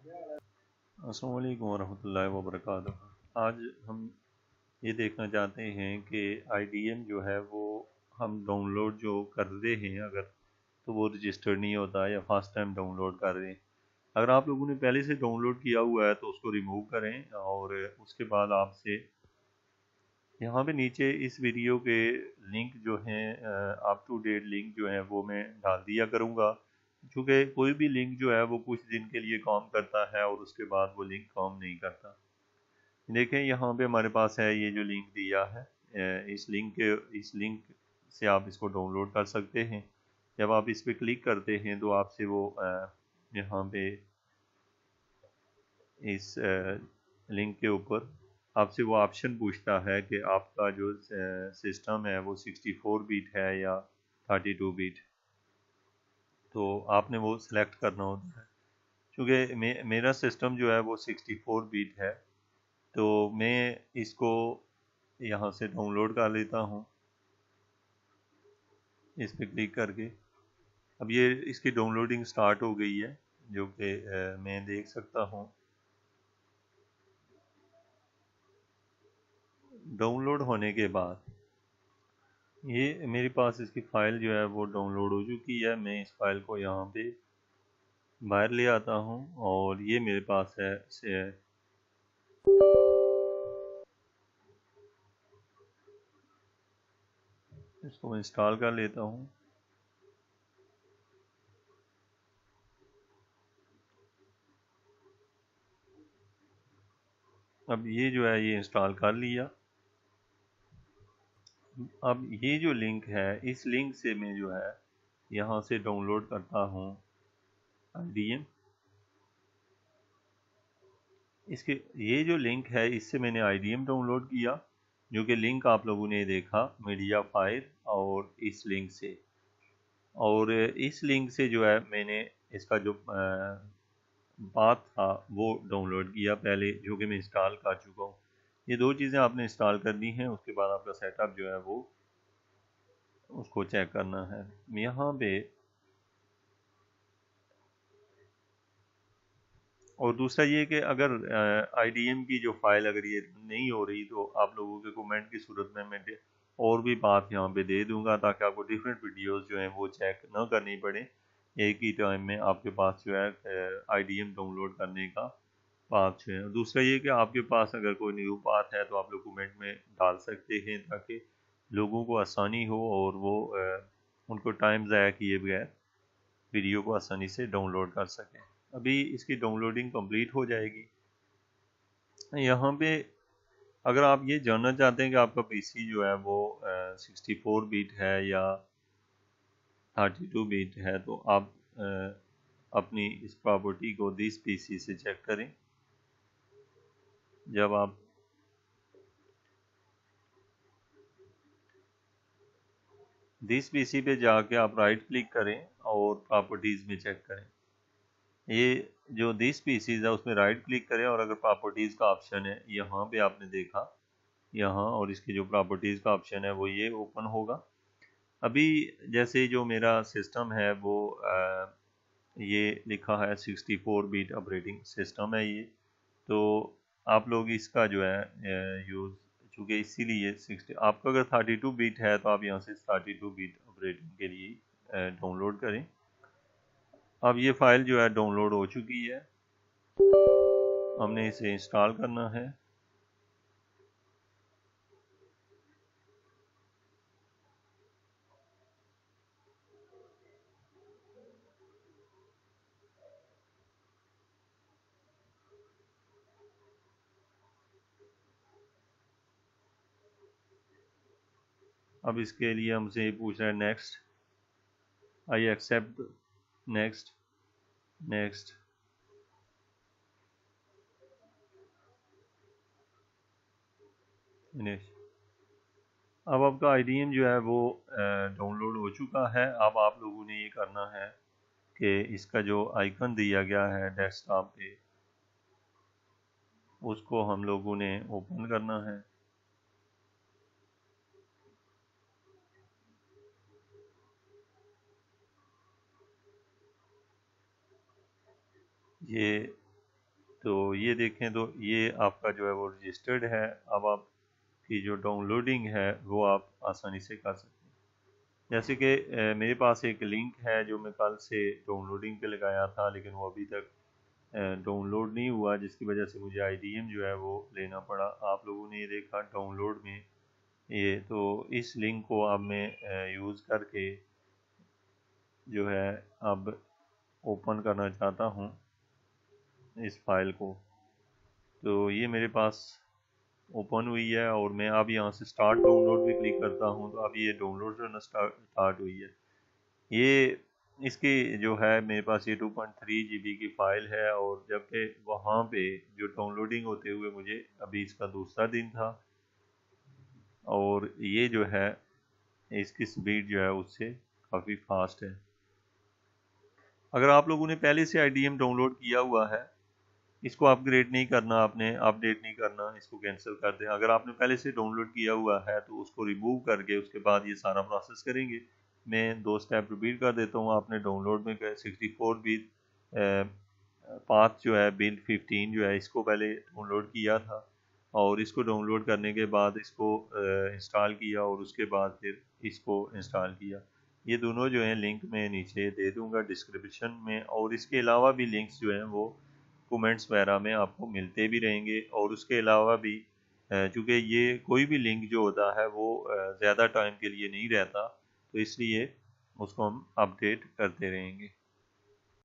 अस्सलाम वालेकुम वरहमतुल्लाहि वबरकातुहू। आज हम ये देखना चाहते हैं कि IDM जो है वो हम डाउनलोड जो करते हैं अगर, तो वो रजिस्टर्ड नहीं होता या फर्स्ट टाइम डाउनलोड कर रहे हैं। अगर आप लोगों ने पहले से डाउनलोड किया हुआ है तो उसको रिमूव करें और उसके बाद आपसे यहाँ पे नीचे इस वीडियो के लिंक जो हैं अप टू डेट लिंक जो है वो मैं डाल दिया करूँगा, क्योंकि कोई भी लिंक जो है वो कुछ दिन के लिए काम करता है और उसके बाद वो लिंक काम नहीं करता। देखें यहाँ पे हमारे पास है ये जो लिंक दिया है, इस लिंक से आप इसको डाउनलोड कर सकते हैं। जब आप इस पर क्लिक करते हैं तो आपसे वो यहाँ पे इस लिंक के ऊपर आपसे वो ऑप्शन पूछता है कि आपका जो सिस्टम है वो 64 बीट है या 32 बीट। तो आपने वो सिलेक्ट करना होता है। क्योंकि मेरा सिस्टम जो है वो 64 बीट है, तो मैं इसको यहाँ से डाउनलोड कर लेता हूँ इस पर क्लिक करके। अब ये इसकी डाउनलोडिंग स्टार्ट हो गई है, जो कि मैं देख सकता हूँ। डाउनलोड होने के बाद ये मेरे पास इसकी फ़ाइल जो है वो डाउनलोड हो चुकी है। मैं इस फाइल को यहाँ पे बाहर ले आता हूँ और ये मेरे पास है से इसको इंस्टॉल कर लेता हूँ। अब ये जो है ये इंस्टॉल कर लिया। अब ये जो लिंक है, इस लिंक से मैं जो है यहाँ से डाउनलोड करता हूँ IDM। इसके ये जो लिंक है इससे मैंने IDM डाउनलोड किया, जो कि लिंक आप लोगों ने देखा मीडिया फायर और इस लिंक से। और इस लिंक से जो है मैंने इसका जो बात था वो डाउनलोड किया पहले, जो कि मैं इंस्टॉल कर चुका हूँ। ये दो चीज़ें आपने इंस्टॉल करनी है, उसके बाद आपका सेटअप जो है वो उसको चेक करना है। यहाँ पे और दूसरा ये कि अगर IDM की जो फाइल अगर ये नहीं हो रही तो आप लोगों के कमेंट की सूरत में मैं और भी बात यहाँ पे दे दूंगा, ताकि आपको डिफरेंट वीडियोस जो हैं वो चेक ना करनी पड़े। एक ही टाइम में आपके पास जो है IDM डाउनलोड करने का पाथ जो है। दूसरा ये कि आपके पास अगर कोई न्यू पाथ है तो आप लोग कमेंट में डाल सकते हैं, ताकि लोगों को आसानी हो और वो उनको टाइम ज़ाया किए बगैर वीडियो को आसानी से डाउनलोड कर सकें। अभी इसकी डाउनलोडिंग कंप्लीट हो जाएगी। यहाँ पे अगर आप ये जानना चाहते हैं कि आपका PC जो है वो 64 बीट है या 32 बीट है, तो आप अपनी इस प्रॉपर्टी को दिस PC से चेक करें। जब आप दिस PC पे जाके आप राइट क्लिक करें और प्रॉपर्टीज़ में चेक करें। ये जो दिस PCs है उसमें राइट क्लिक करें और अगर प्रॉपर्टीज़ का ऑप्शन है यहाँ पे आपने देखा यहाँ, और इसकी जो प्रॉपर्टीज़ का ऑप्शन है वो ये ओपन होगा। अभी जैसे जो मेरा सिस्टम है वो ये लिखा है 64 बीट ऑपरेटिंग सिस्टम है ये, तो आप लोग इसका जो है यूज़, चूँकि इसीलिए 60, आपका अगर 32 बीट है तो आप यहाँ से 32 बीट ऑपरेटिंग के लिए डाउनलोड करें। अब ये फ़ाइल जो है डाउनलोड हो चुकी है, हमने इसे इंस्टॉल करना है। अब इसके लिए हमसे ये पूछ रहा है next, I accept, next, next. Finish. अब आपका IDM जो है वो डाउनलोड हो चुका है। अब आप लोगों ने ये करना है कि इसका जो आइकन दिया गया है डेस्कटॉप पे, उसको हम लोगों ने ओपन करना है। ये तो ये देखें तो ये आपका जो है वो रजिस्टर्ड है। अब आपकी जो डाउनलोडिंग है वो आप आसानी से कर सकते हैं। जैसे कि मेरे पास एक लिंक है जो मैं कल से डाउनलोडिंग पे लगाया था, लेकिन वो अभी तक डाउनलोड नहीं हुआ, जिसकी वजह से मुझे आईडीएम जो है वो लेना पड़ा। आप लोगों ने ये देखा डाउनलोड में ये, तो इस लिंक को अब मैं यूज़ करके जो है अब ओपन करना चाहता हूँ इस फाइल को। तो ये मेरे पास ओपन हुई है और मैं अब यहाँ से स्टार्ट डाउनलोड पे क्लिक करता हूँ तो अब ये डाउनलोड करना स्टार्ट हुई है। ये इसकी जो है मेरे पास ये 2.3 GB की फ़ाइल है, और जबकि वहाँ पे जो डाउनलोडिंग होते हुए मुझे अभी इसका दूसरा दिन था, और ये जो है इसकी स्पीड जो है उससे काफ़ी फास्ट है। अगर आप लोगों ने पहले से IDM डाउनलोड किया हुआ है, इसको अपग्रेड नहीं करना, आपने अपडेट नहीं करना, इसको कैंसिल कर दें। अगर आपने पहले से डाउनलोड किया हुआ है तो उसको रिमूव करके उसके बाद ये सारा प्रोसेस करेंगे। मैं 2 स्टेप रिपीट कर देता हूँ। आपने डाउनलोड में 64 बिट पाथ जो है बिल्ड 15 जो है इसको पहले डाउनलोड किया था, और इसको डाउनलोड करने के बाद इसको इंस्टॉल किया, और उसके बाद फिर इसको इंस्टॉल किया। ये दोनों जो हैं लिंक मैं नीचे दे दूंगा डिस्क्रिप्शन में, और इसके अलावा भी लिंक्स जो हैं वो कमेंट्स वगैरह में आपको मिलते भी रहेंगे। और उसके अलावा भी चूँकि ये कोई भी लिंक जो होता है वो ज़्यादा टाइम के लिए नहीं रहता, तो इसलिए उसको हम अपडेट करते रहेंगे।